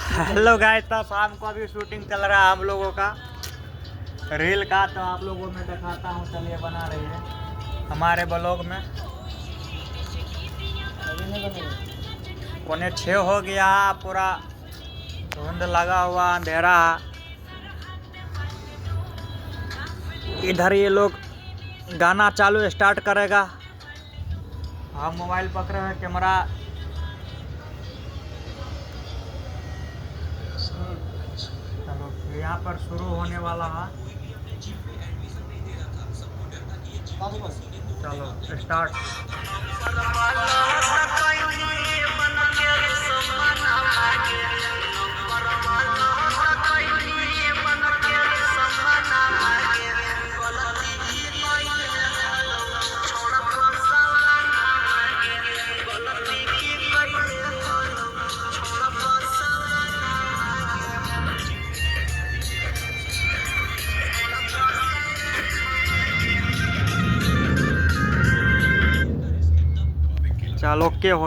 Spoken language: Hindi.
हेलो गाइस, तो शाम को अभी शूटिंग चल रहा है हम लोगों का रील का, तो आप लोगों में दिखाता हूँ। चलिए बना रही है हमारे ब्लॉग में। पौने 6 हो गया, पूरा धुंध लगा हुआ, अंधेरा। इधर ये लोग गाना चालू स्टार्ट करेगा, हम मोबाइल पकड़े हुए, कैमरा चलो यहाँ पर शुरू होने वाला है। चलो स्टार्ट। चलो ओके हो